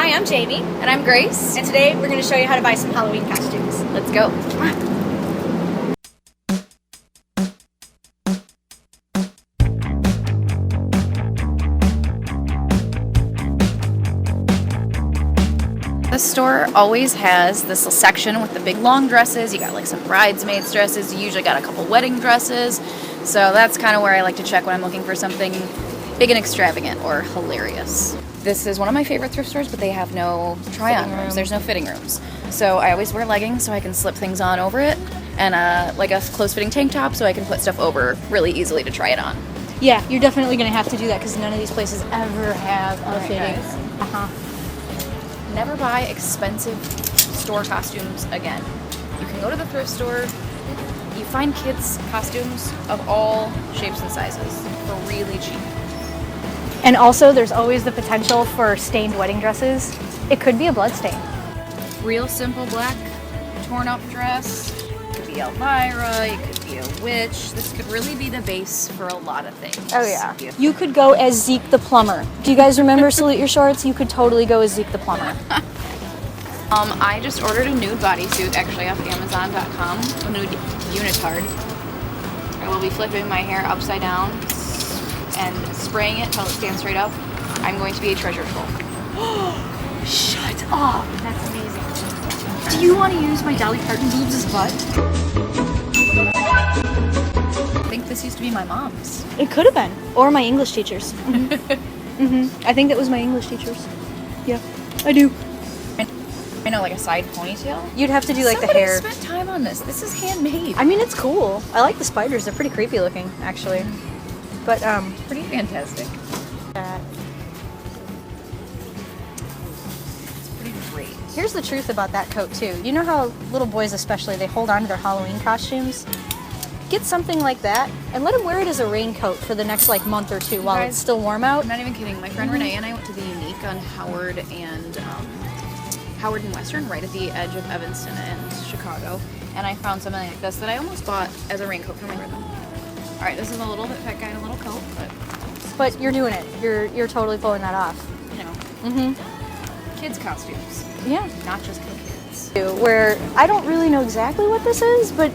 Hi, I'm Jamie. And I'm Grace. And today we're going to show you how to buy some Halloween costumes. Let's go. The store always has this little section with the big long dresses. You got like some bridesmaids dresses. You usually got a couple wedding dresses. So that's kind of where I like to check when I'm looking for something big and extravagant or hilarious. This is one of my favorite thrift stores, but they have no try-on rooms. There's no fitting rooms. So I always wear leggings so I can slip things on over it, and like a close-fitting tank top so I can put stuff over really easily to try it on. Yeah, you're definitely going to have to do that because none of these places ever have a fitting. Never buy expensive store costumes again. You can go to the thrift store, you find kids' costumes of all shapes and sizes for really cheap. And also, there's always the potential for stained wedding dresses. It could be a blood stain. Real simple black torn up dress. It could be Elvira, it could be a witch. This could really be the base for a lot of things. Oh yeah. You could go as Zeke the plumber. Do you guys remember Salute Your Shorts? You could totally go as Zeke the plumber. I just ordered a nude bodysuit actually off Amazon.com, a nude unitard. I will be flipping my hair upside down and spraying it till it stands straight up. I'm going to be a treasure troll. Shut up! That's amazing. Do you want to use my Dolly Parton boobs as butt? I think this used to be my mom's. It could have been. Or my English teacher's. I think that was my English teacher's. Yeah, I do. I know, like a side ponytail. You'd have to do like the Somebody hair. spent time on this. This is handmade. I mean, it's cool. I like the spiders. They're pretty creepy looking, actually. But, pretty fantastic. It's pretty great. Here's the truth about that coat, too. You know how little boys especially, they hold on to their Halloween costumes? Get something like that and let them wear it as a raincoat for the next like month or two while it's still warm out. I'm not even kidding. My friend Renee and I went to the Unique on Howard and Western, right at the edge of Evanston and Chicago, and I found something like this that I almost bought as a raincoat for my rhythm. All right, this is a little bit thick guy in a little coat, but you're doing it. You're totally pulling that off. You know, kids costumes. Yeah, not just for kids. Where I don't really know exactly what this is, but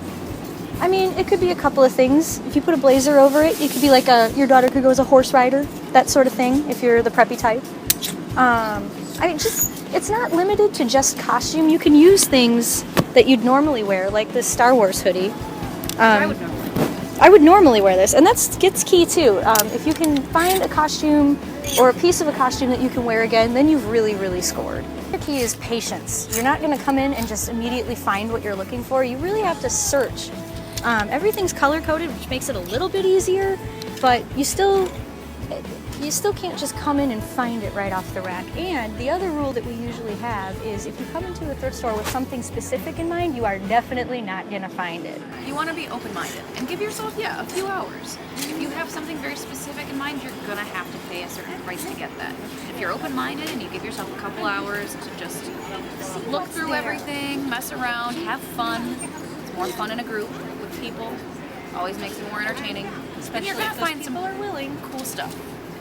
I mean, it could be a couple of things. If you put a blazer over it, it could be like your daughter could go as a horse rider, that sort of thing. If you're the preppy type, it's not limited to just costume. You can use things that you'd normally wear, like this Star Wars hoodie. I would normally wear this, and that's key too. If you can find a costume or a piece of a costume that you can wear again, then you've really, really scored. The key is patience. You're not going to come in and just immediately find what you're looking for. You really have to search. Everything's color-coded, which makes it a little bit easier, but you still can't just come in and find it right off the rack. And the other rule that we usually have is if you come into a thrift store with something specific in mind, you are definitely not going to find it. You want to be open-minded and give yourself, a few hours. If you have something very specific in mind, you're going to have to pay a certain price to get that. If you're open-minded and you give yourself a couple hours to just look through everything, mess around, have fun. It's more fun in a group with people. Always makes it more entertaining. Especially you're going to find some cool stuff.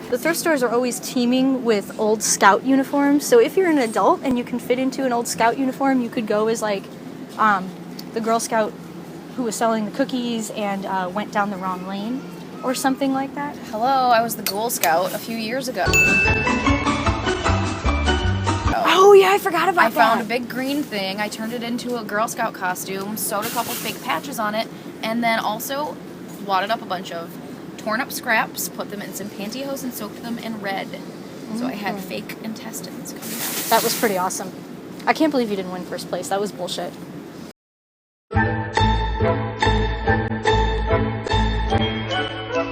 The thrift stores are always teaming with old Scout uniforms, so if you're an adult and you can fit into an old Scout uniform, you could go as like the Girl Scout who was selling the cookies and went down the wrong lane or something like that. Hello, I was the Ghoul Scout a few years ago. Oh yeah, I forgot about that. I found a big green thing, I turned it into a Girl Scout costume, sewed a couple fake patches on it, and then also wadded up a bunch of torn up scraps, put them in some pantyhose and soaked them in red. So I had fake intestines coming out. That was pretty awesome. I can't believe you didn't win first place. That was bullshit.